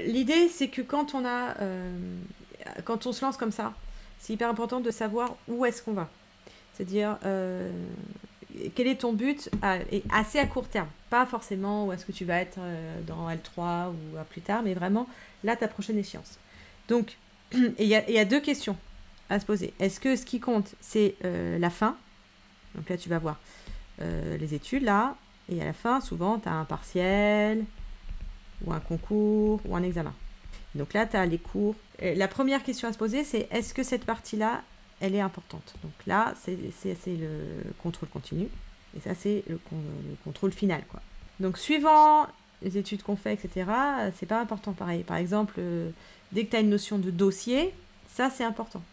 L'idée, c'est que quand quand on se lance comme ça, c'est hyper important de savoir où est-ce qu'on va. C'est-à-dire, quel est ton but et assez à court terme. Pas forcément où est-ce que tu vas être dans L3 ou à plus tard, mais vraiment, là, ta prochaine échéance. Donc, il y a deux questions à se poser. Est-ce que ce qui compte, c'est la fin? Donc là, tu vas voir les études, là. Et à la fin, souvent, tu as un partiel, ou un concours, ou un examen. Donc là, tu as les cours. Et la première question à se poser, c'est est-ce que cette partie-là, elle est importante? Donc là, c'est le contrôle continu. Et ça, c'est le contrôle final, quoi. Donc, suivant les études qu'on fait, etc., c'est pas important pareil. Par exemple, dès que tu as une notion de dossier, ça, c'est important.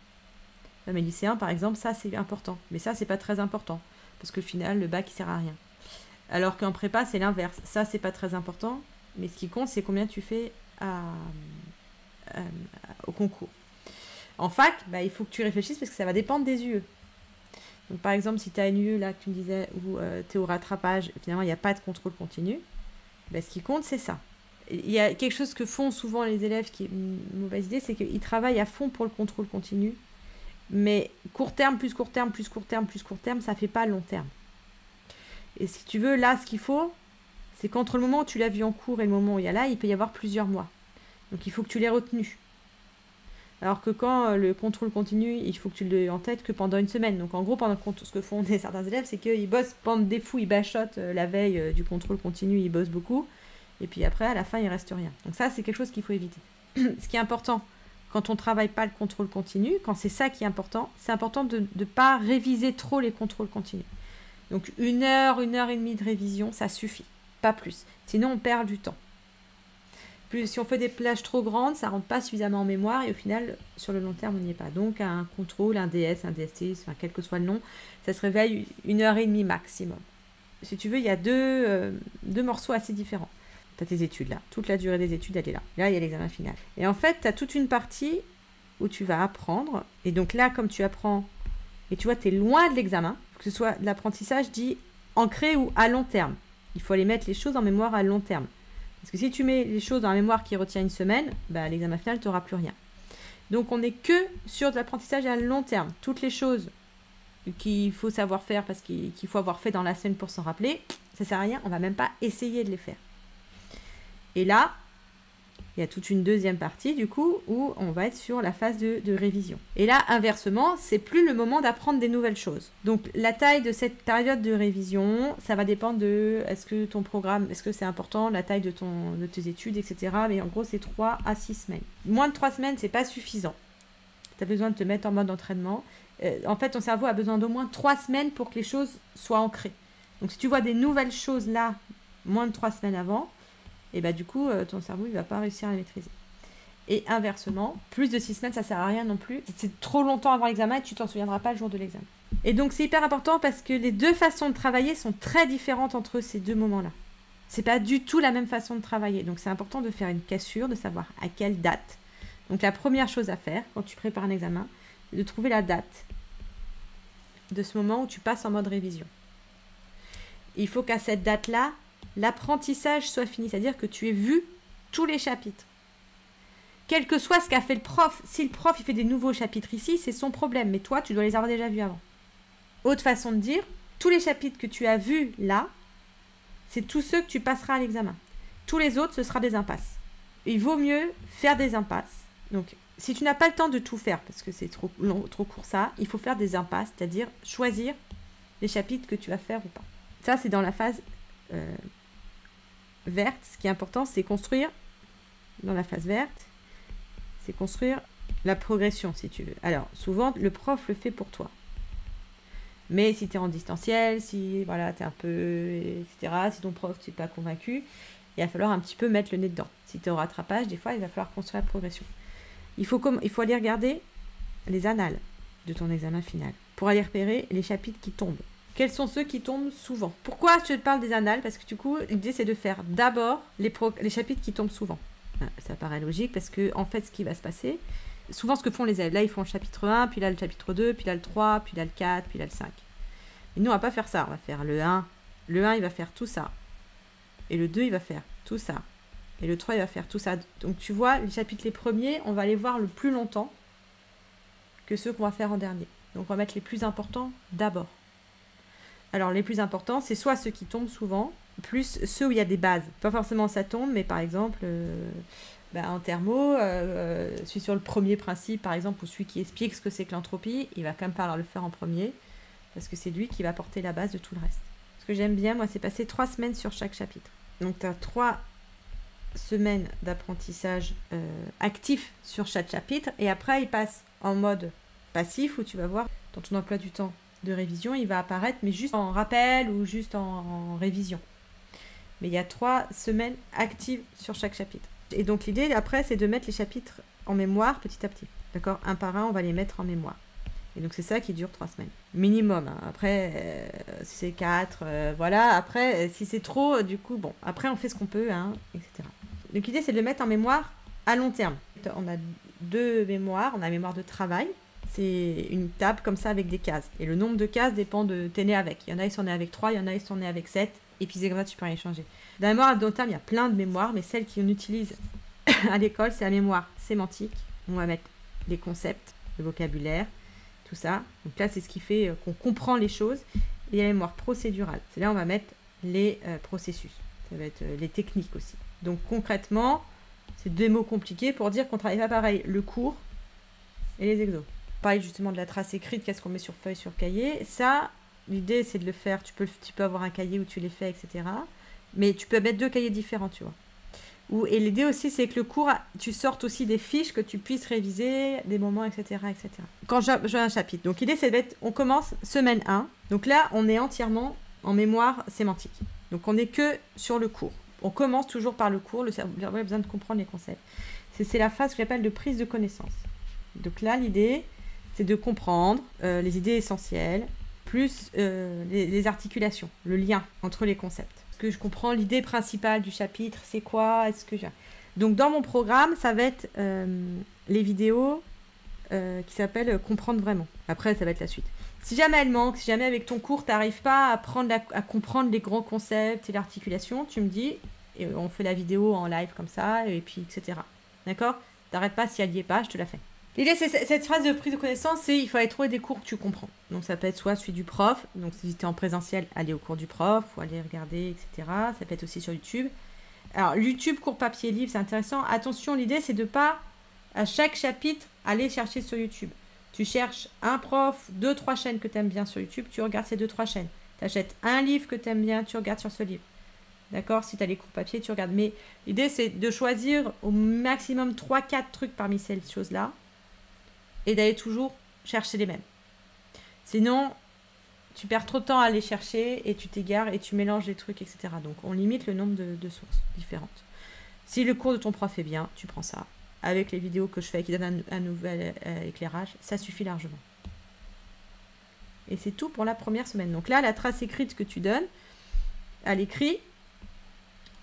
Mes lycéens, par exemple, ça, c'est important. Mais ça, c'est pas très important. Parce que au final, le bac, il sert à rien. Alors qu'en prépa, c'est l'inverse. Ça, c'est pas très important. Mais ce qui compte, c'est combien tu fais au concours. En fac, bah, il faut que tu réfléchisses parce que ça va dépendre des UE. Donc, par exemple, si tu as une UE, là, que tu me disais, où tu es au rattrapage, finalement, il n'y a pas de contrôle continu, bah, ce qui compte, c'est ça. Il y a quelque chose que font souvent les élèves qui est une mauvaise idée, c'est qu'ils travaillent à fond pour le contrôle continu, mais court terme, plus court terme, plus court terme, plus court terme, ça ne fait pas long terme. Et si tu veux, là, ce qu'il faut, c'est qu'entre le moment où tu l'as vu en cours et le moment où il y a là, il peut y avoir plusieurs mois. Donc, il faut que tu l'aies retenu. Alors que quand le contrôle continue, il faut que tu l'aies en tête que pendant une semaine. Donc, en gros, ce que font certains élèves, c'est qu'ils bossent pendant des fous, ils bachotent la veille du contrôle continu, ils bossent beaucoup. Et puis après, à la fin, il ne reste rien. Donc ça, c'est quelque chose qu'il faut éviter. Ce qui est important, quand on ne travaille pas le contrôle continu, quand c'est ça qui est important, c'est important de ne pas réviser trop les contrôles continus. Donc 1 heure, 1 heure et demie de révision, ça suffit. Pas plus. Sinon, on perd du temps. Plus, si on fait des plages trop grandes, ça ne rentre pas suffisamment en mémoire et au final, sur le long terme, on n'y est pas. Donc un contrôle, un DS, un DST, enfin, quel que soit le nom, ça se réveille 1 heure et demie maximum. Si tu veux, il y a deux morceaux assez différents. Tu as tes études là. Toute la durée des études, elle est là. Là, il y a l'examen final. Et en fait, tu as toute une partie où tu vas apprendre. Et donc là, comme tu apprends, et tu vois, tu es loin de l'examen, que ce soit de l'apprentissage dit ancré ou à long terme. Il faut aller mettre les choses en mémoire à long terme. Parce que si tu mets les choses dans la mémoire qui retient une semaine, bah, l'examen final, tu n'auras plus rien. Donc, on n'est que sur de l'apprentissage à long terme. Toutes les choses qu'il faut savoir faire parce qu'il faut avoir fait dans la semaine pour s'en rappeler, ça ne sert à rien. On ne va même pas essayer de les faire. Et là, il y a toute une deuxième partie, du coup, où on va être sur la phase de révision. Et là, inversement, c'est plus le moment d'apprendre des nouvelles choses. Donc, la taille de cette période de révision, ça va dépendre de est-ce que ton programme, est-ce que c'est important, la taille de tes études, etc. Mais en gros, c'est 3 à 6 semaines. Moins de 3 semaines, c'est pas suffisant. Tu as besoin de te mettre en mode entraînement. En fait, ton cerveau a besoin d'au moins 3 semaines pour que les choses soient ancrées. Donc, si tu vois des nouvelles choses là, moins de 3 semaines avant, et bah du coup, ton cerveau, il va pas réussir à les maîtriser. Et inversement, plus de 6 semaines, ça sert à rien non plus. C'est trop longtemps avant l'examen et tu t'en souviendras pas le jour de l'examen. Et donc, c'est hyper important parce que les deux façons de travailler sont très différentes entre ces deux moments-là. C'est pas du tout la même façon de travailler. Donc, c'est important de faire une cassure, de savoir à quelle date. Donc, la première chose à faire quand tu prépares un examen, c'est de trouver la date de ce moment où tu passes en mode révision. Il faut qu'à cette date-là, l'apprentissage soit fini, c'est-à-dire que tu aies vu tous les chapitres. Quel que soit ce qu'a fait le prof, si le prof il fait des nouveaux chapitres ici, c'est son problème, mais toi, tu dois les avoir déjà vus avant. Autre façon de dire, tous les chapitres que tu as vus là, c'est tous ceux que tu passeras à l'examen. Tous les autres, ce sera des impasses. Il vaut mieux faire des impasses. Donc, si tu n'as pas le temps de tout faire, parce que c'est trop court ça, il faut faire des impasses, c'est-à-dire choisir les chapitres que tu vas faire ou pas. Ça, c'est dans la phase verte. Ce qui est important, c'est construire, dans la phase verte, c'est construire la progression, si tu veux. Alors, souvent, le prof le fait pour toi. Mais si tu es en distanciel, si voilà, tu es un peu, etc., si ton prof, tu n'es pas convaincu, il va falloir un petit peu mettre le nez dedans. Si tu es au rattrapage, des fois, il va falloir construire la progression. Il faut aller regarder les annales de ton examen final pour aller repérer les chapitres qui tombent. Quels sont ceux qui tombent souvent? Pourquoi je te parle des annales? Parce que du coup, l'idée, c'est de faire d'abord les chapitres qui tombent souvent. Ça paraît logique parce que, en fait, ce qui va se passer, souvent ce que font les élèves, là, ils font le chapitre 1, puis là, le chapitre 2, puis là, le 3, puis là, le 4, puis là, le 5. Et nous, on va pas faire ça. On va faire le 1. Le 1, il va faire tout ça. Et le 2, il va faire tout ça. Et le 3, il va faire tout ça. Donc tu vois, les chapitres les premiers, on va les voir le plus longtemps que ceux qu'on va faire en dernier. Donc on va mettre les plus importants d'abord. Alors les plus importants, c'est soit ceux qui tombent souvent, plus ceux où il y a des bases. Pas forcément ça tombe, mais par exemple, en thermo, celui sur le premier principe, par exemple, ou celui qui explique ce que c'est que l'entropie, il va quand même falloir le faire en premier, parce que c'est lui qui va porter la base de tout le reste. Ce que j'aime bien, moi, c'est passer 3 semaines sur chaque chapitre. Donc tu as 3 semaines d'apprentissage actif sur chaque chapitre, et après il passe en mode passif, où tu vas voir dans ton emploi du temps de révision, il va apparaître, mais juste en rappel ou juste en révision. Mais il y a 3 semaines actives sur chaque chapitre. Et donc l'idée après, c'est de mettre les chapitres en mémoire petit à petit. D'accord? Un par un, on va les mettre en mémoire. Et donc c'est ça qui dure 3 semaines. Minimum. Hein. Après, si c'est 4, voilà. Après, si c'est trop, du coup, bon. Après, on fait ce qu'on peut, hein, etc. Donc l'idée, c'est de le mettre en mémoire à long terme. On a 2 mémoires. On a la mémoire de travail. C'est une table comme ça avec des cases. Et le nombre de cases dépend de t'es né avec. Il y en a, ils sont nés avec 3, il y en a, ils sont nés avec 7. Et puis c'est comme ça, tu peux rien changer. Dans la mémoire à long terme, il y a plein de mémoires, mais celle qu'on utilise à l'école, c'est la mémoire sémantique. On va mettre les concepts, le vocabulaire, tout ça. Donc là, c'est ce qui fait qu'on comprend les choses. Et il y a la mémoire procédurale. C'est là où on va mettre les processus. Ça va être les techniques aussi. Donc concrètement, c'est 2 mots compliqués pour dire qu'on travaille pas pareil le cours et les exos. Pareil justement de la trace écrite, qu'est-ce qu'on met sur feuille, sur cahier. Ça, l'idée c'est de le faire. Tu peux avoir un cahier où tu les fais, etc. Mais tu peux mettre 2 cahiers différents, tu vois. Et l'idée aussi, c'est que le cours, tu sortes aussi des fiches que tu puisses réviser, des moments, etc. etc. Quand j'ai un chapitre. Donc l'idée, c'est d'être, on commence semaine 1. Donc là, on est entièrement en mémoire sémantique. Donc on n'est que sur le cours. On commence toujours par le cours. Le cerveau a besoin de comprendre les concepts. C'est la phase que j'appelle de prise de connaissance. Donc là, l'idée, c'est de comprendre les idées essentielles, plus les articulations, le lien entre les concepts. Est-ce que je comprends l'idée principale du chapitre? C'est quoi? Donc dans mon programme, ça va être les vidéos qui s'appellent Comprendre vraiment. Après, ça va être la suite. Si jamais elle manque, si jamais avec ton cours, tu n'arrives pas à comprendre les grands concepts et l'articulation, tu me dis, et on fait la vidéo en live comme ça, et puis etc. D'accord? T'arrêtes pas, si elle n'y est pas, je te la fais. L'idée, c'est cette phase de prise de connaissance, c'est il faut aller trouver des cours que tu comprends. Donc ça peut être soit celui du prof, donc si tu es en présentiel, aller au cours du prof, ou aller regarder, etc. Ça peut être aussi sur YouTube. Alors YouTube, cours papier, livre, c'est intéressant. Attention, l'idée, c'est de pas, à chaque chapitre, aller chercher sur YouTube. Tu cherches un prof, 2-3 chaînes que tu aimes bien sur YouTube, tu regardes ces 2-3 chaînes. Tu achètes un livre que tu aimes bien, tu regardes sur ce livre. D'accord? Si tu as les cours papier, tu regardes. Mais l'idée, c'est de choisir au maximum 3-4 trucs parmi ces choses-là et d'aller toujours chercher les mêmes. Sinon, tu perds trop de temps à aller chercher et tu t'égares et tu mélanges les trucs, etc. Donc, on limite le nombre de sources différentes. Si le cours de ton prof est bien, tu prends ça. Avec les vidéos que je fais qui donnent un nouvel éclairage, ça suffit largement. Et c'est tout pour la première semaine. Donc là, la trace écrite que tu donnes à l'écrit,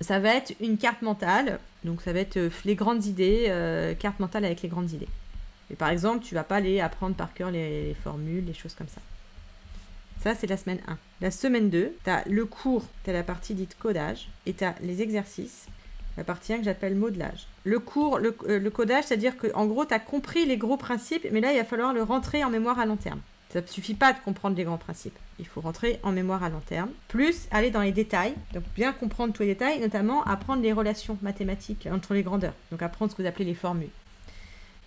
ça va être une carte mentale. Donc ça va être les grandes idées, carte mentale avec les grandes idées. Et par exemple, tu ne vas pas aller apprendre par cœur les formules, les choses comme ça. Ça, c'est la semaine 1. La semaine 2, tu as le cours, tu as la partie dite codage, et tu as les exercices, la partie 1 que j'appelle modelage. Le cours, le codage, c'est-à-dire qu'en gros, tu as compris les gros principes, mais là, il va falloir le rentrer en mémoire à long terme. Ça ne suffit pas de comprendre les grands principes. Il faut rentrer en mémoire à long terme. Plus aller dans les détails. Donc bien comprendre tous les détails, notamment apprendre les relations mathématiques entre les grandeurs. Donc apprendre ce que vous appelez les formules.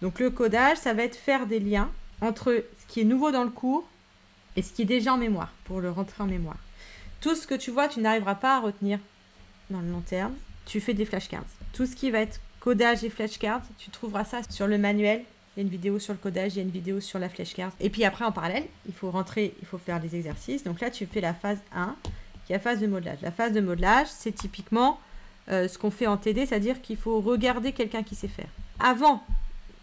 Donc le codage, ça va être faire des liens entre ce qui est nouveau dans le cours et ce qui est déjà en mémoire, pour le rentrer en mémoire. Tout ce que tu vois, tu n'arriveras pas à retenir dans le long terme. Tu fais des flashcards. Tout ce qui va être codage et flashcards, tu trouveras ça sur le manuel. Il y a une vidéo sur le codage, il y a une vidéo sur la flashcard. Et puis après, en parallèle, il faut faire les exercices. Donc là, tu fais la phase 1, qui est la phase de modelage. La phase de modelage, c'est typiquement ce qu'on fait en TD, c'est-à-dire qu'il faut regarder quelqu'un qui sait faire. Avant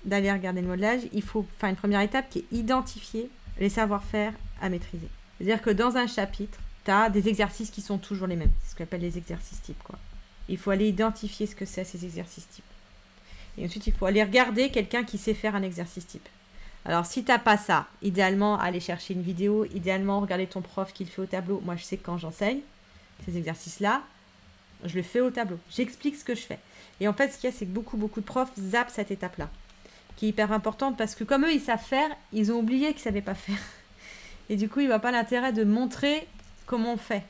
d'aller regarder le modelage, il faut faire une première étape qui est identifier les savoir-faire à maîtriser. C'est-à-dire que dans un chapitre, tu as des exercices qui sont toujours les mêmes. C'est ce qu'on appelle les exercices types, quoi. Il faut aller identifier ce que c'est ces exercices types. Et ensuite, il faut aller regarder quelqu'un qui sait faire un exercice type. Alors, si tu n'as pas ça, idéalement, aller chercher une vidéo, idéalement, regarder ton prof qui le fait au tableau. Moi, je sais que quand j'enseigne ces exercices-là, je le fais au tableau. J'explique ce que je fais. Et en fait, ce qu'il y a, c'est que beaucoup de profs zappent cette étape-là, qui est hyper importante parce que comme eux, ils savent faire, ils ont oublié qu'ils ne savaient pas faire. Et du coup, il ne voient pas l'intérêt de montrer comment on fait.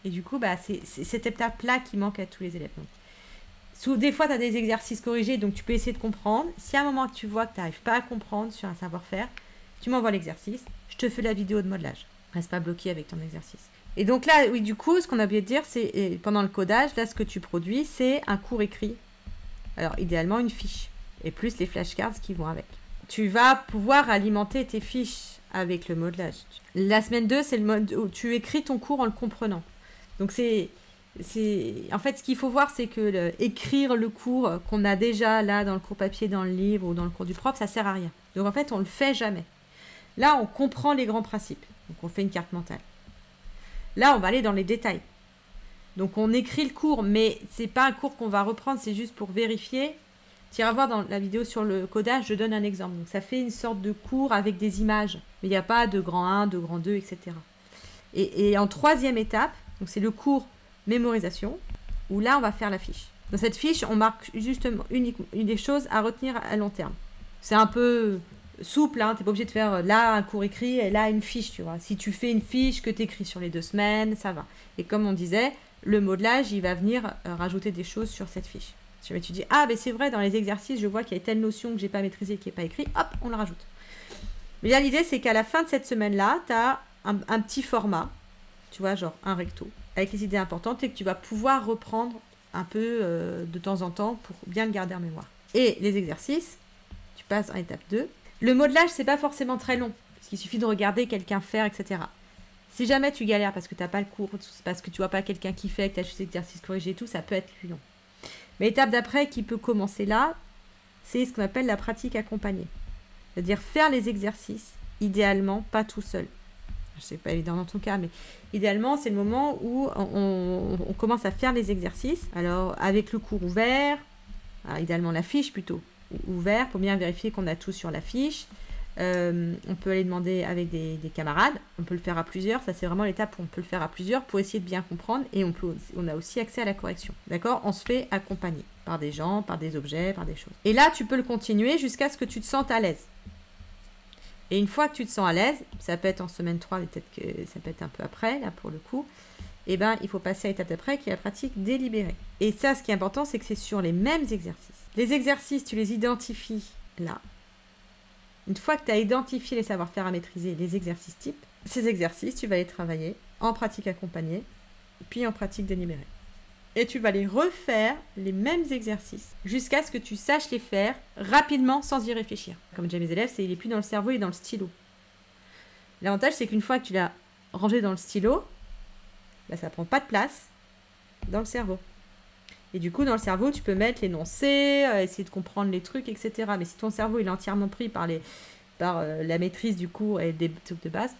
Et du coup, bah, c'est cette étape-là qui manque à tous les élèves. Donc, des fois, tu as des exercices corrigés, donc tu peux essayer de comprendre. Si à un moment, tu vois que tu n'arrives pas à comprendre sur un savoir-faire, tu m'envoies l'exercice, je te fais la vidéo de modelage. Reste pas bloqué avec ton exercice. Et donc là, oui, du coup, ce qu'on a oublié de dire, c'est pendant le codage, là, ce que tu produis, c'est un cours écrit. Alors, idéalement, une fiche. Et plus les flashcards qui vont avec. Tu vas pouvoir alimenter tes fiches avec le modelage. La semaine 2, c'est le mode où tu écris ton cours en le comprenant. Donc, en fait, ce qu'il faut voir, c'est que écrire le cours qu'on a déjà là dans le cours papier, dans le livre ou dans le cours du prof, ça sert à rien. Donc, en fait, on le fait jamais. Là, on comprend les grands principes. Donc, on fait une carte mentale. Là, on va aller dans les détails. Donc, on écrit le cours, mais c'est pas un cours qu'on va reprendre, c'est juste pour vérifier. Tu iras voir dans la vidéo sur le codage, je donne un exemple. Donc, ça fait une sorte de cours avec des images. Mais il n'y a pas de grand 1, de grand 2, etc. Et en troisième étape, donc c'est le cours mémorisation, où là, on va faire la fiche. Dans cette fiche, on marque justement une des choses à retenir à long terme. C'est un peu souple, hein, tu n'es pas obligé de faire là un cours écrit et là une fiche, tu vois. Si tu fais une fiche que tu écris sur les 2 semaines, ça va. Et comme on disait, le modelage, il va venir rajouter des choses sur cette fiche. Si jamais tu dis, ah, ben c'est vrai, dans les exercices, je vois qu'il y a telle notion que je n'ai pas maîtrisée, qui n'est pas écrite, hop, on le rajoute. Mais là, l'idée, c'est qu'à la fin de cette semaine-là, tu as un petit format, tu vois, genre un recto, avec les idées importantes et que tu vas pouvoir reprendre un peu de temps en temps pour bien le garder en mémoire. Et les exercices, tu passes en étape 2. Le modelage, c'est pas forcément très long, parce qu'il suffit de regarder quelqu'un faire, etc. Si jamais tu galères parce que tu n'as pas le cours, parce que tu vois pas quelqu'un qui fait, que tu as juste exercices corrigés et tout, ça peut être plus long. Mais l'étape d'après qui peut commencer là, c'est ce qu'on appelle la pratique accompagnée. C'est-à-dire faire les exercices, idéalement, pas tout seul. C'est pas évident dans ton cas, mais idéalement, c'est le moment où on commence à faire les exercices. Alors, avec le cours ouvert, alors, idéalement la fiche plutôt, ouvert pour bien vérifier qu'on a tout sur la fiche. On peut aller demander avec des camarades, on peut le faire à plusieurs, ça c'est vraiment l'étape où on peut le faire à plusieurs pour essayer de bien comprendre et on a aussi accès à la correction. D'accord? On se fait accompagner par des gens, par des objets, par des choses. Et là, tu peux le continuer jusqu'à ce que tu te sentes à l'aise. Et une fois que tu te sens à l'aise, ça peut être en semaine 3, mais peut-être que ça peut être un peu après, là pour le coup, eh ben, il faut passer à l'étape d'après qui est la pratique délibérée. Et ça, ce qui est important, c'est que c'est sur les mêmes exercices. Les exercices, tu les identifies là. Une fois que tu as identifié les savoir-faire à maîtriser, les exercices types, ces exercices, tu vas les travailler en pratique accompagnée, puis en pratique délibérée. Et tu vas les refaire, les mêmes exercices, jusqu'à ce que tu saches les faire rapidement sans y réfléchir. Comme j'ai mes élèves, il n'est plus dans le cerveau, il est dans le stylo. L'avantage, c'est qu'une fois que tu l'as rangé dans le stylo, bah, ça ne prend pas de place dans le cerveau. Et du coup, dans le cerveau, tu peux mettre l'énoncé, essayer de comprendre les trucs, etc. Mais si ton cerveau il est entièrement pris par la maîtrise du cours et des trucs de base,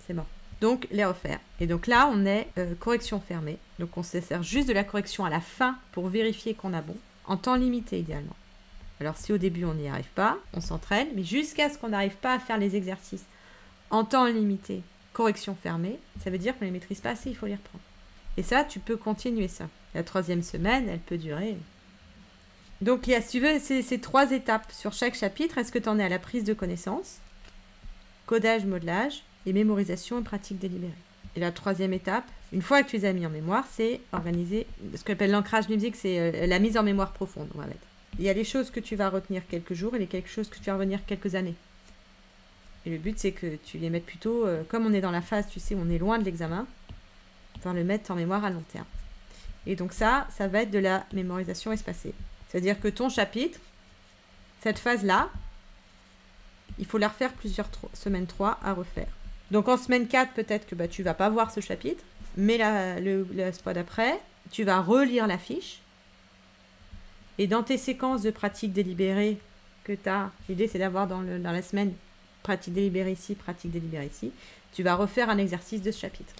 c'est mort. Donc, les refaire. Et donc là, on est correction fermée. Donc, on se sert juste de la correction à la fin pour vérifier qu'on a bon, en temps limité idéalement. Alors, si au début, on n'y arrive pas, on s'entraîne, mais jusqu'à ce qu'on n'arrive pas à faire les exercices en temps limité, correction fermée, ça veut dire qu'on ne les maîtrise pas assez, il faut les reprendre. Et ça, tu peux continuer ça. La 3e semaine, elle peut durer. Donc, il y a, si tu veux, ces 3 étapes sur chaque chapitre. Est-ce que tu en es à la prise de connaissance, codage, modelage, et mémorisation et pratique délibérée. Et la 3e étape, une fois que tu les as mis en mémoire, c'est organiser ce qu'on appelle l'ancrage musique, c'est la mise en mémoire profonde, on va mettre. Il y a les choses que tu vas retenir quelques jours et les quelque chose que tu vas retenir quelques années. Et le but, c'est que tu les mettes plutôt, comme on est dans la phase, tu sais, où on est loin de l'examen, pouvoir le mettre en mémoire à long terme. Et donc ça va être de la mémorisation espacée. C'est-à-dire que ton chapitre, cette phase-là, il faut la refaire plusieurs semaines 3 à refaire. Donc en semaine 4, peut-être que tu ne vas pas voir ce chapitre, mais la fois d'après, tu vas relire la fiche. Et dans tes séquences de pratique délibérée que tu as, l'idée c'est d'avoir dans la semaine pratique délibérée ici, pratique délibérée ici, tu vas refaire un exercice de ce chapitre.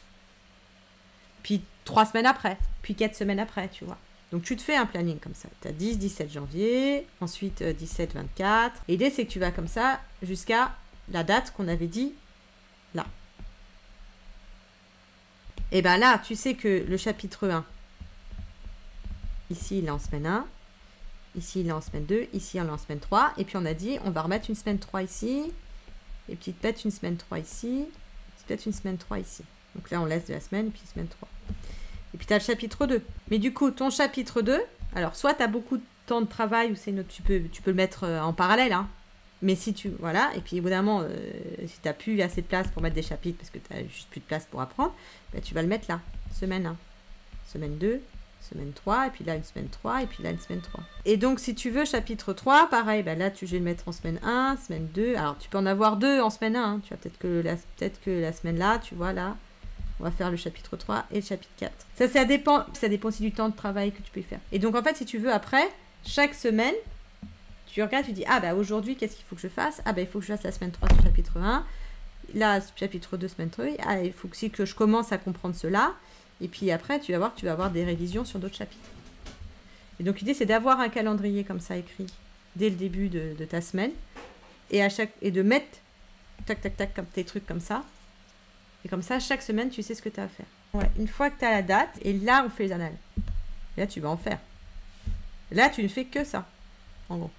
Puis 3 semaines après, puis 4 semaines après, tu vois. Donc tu te fais un planning comme ça. Tu as 10-17 janvier, ensuite 17-24. Et l'idée c'est que tu vas comme ça jusqu'à la date qu'on avait dit là. Et bien là, tu sais que le chapitre 1, ici il est en semaine 1. Ici, il est en semaine 2. Ici, on est en semaine 3. Et puis, on a dit, on va remettre une semaine 3 ici. Et puis, peut-être une semaine 3 ici. Peut-être une semaine 3 ici. Donc là, on laisse de la semaine, et puis semaine 3. Et puis, tu as le chapitre 2. Mais du coup, ton chapitre 2, alors, soit tu as beaucoup de temps de travail, ou c'est une autre, tu peux le mettre en parallèle, hein. Mais si tu... Voilà. Et puis, évidemment, si tu n'as plus assez de place pour mettre des chapitres, parce que tu n'as juste plus de place pour apprendre, ben, tu vas le mettre là. Semaine 1. Semaine 2. Semaine 3, et puis là une semaine 3, et puis là une semaine 3. Et donc, si tu veux, chapitre 3, pareil, ben là, tu vas le mettre en semaine 1, semaine 2. Alors, tu peux en avoir 2 en semaine 1. Hein. Tu vois, peut-être que la semaine là, tu vois, là, on va faire le chapitre 3 et le chapitre 4. Ça dépend aussi du temps de travail que tu peux faire. Et donc, en fait, si tu veux, après, chaque semaine, tu regardes, tu dis, ah, bah, aujourd'hui, qu'est-ce qu'il faut que je fasse? Ah, bah, il faut que je fasse la semaine 3 sur chapitre 1. Là, chapitre 2, semaine 3. Ah, il faut aussi que je commence à comprendre cela. Et puis après, tu vas voir que tu vas avoir des révisions sur d'autres chapitres. Et donc, l'idée, c'est d'avoir un calendrier comme ça écrit dès le début de ta semaine. Et de mettre, tac, tac, tac, comme tes trucs comme ça. Et comme ça, chaque semaine, tu sais ce que tu as à faire. Ouais, une fois que tu as la date, et là, on fait les annales. Et là, tu vas en faire. Là, tu ne fais que ça, en gros.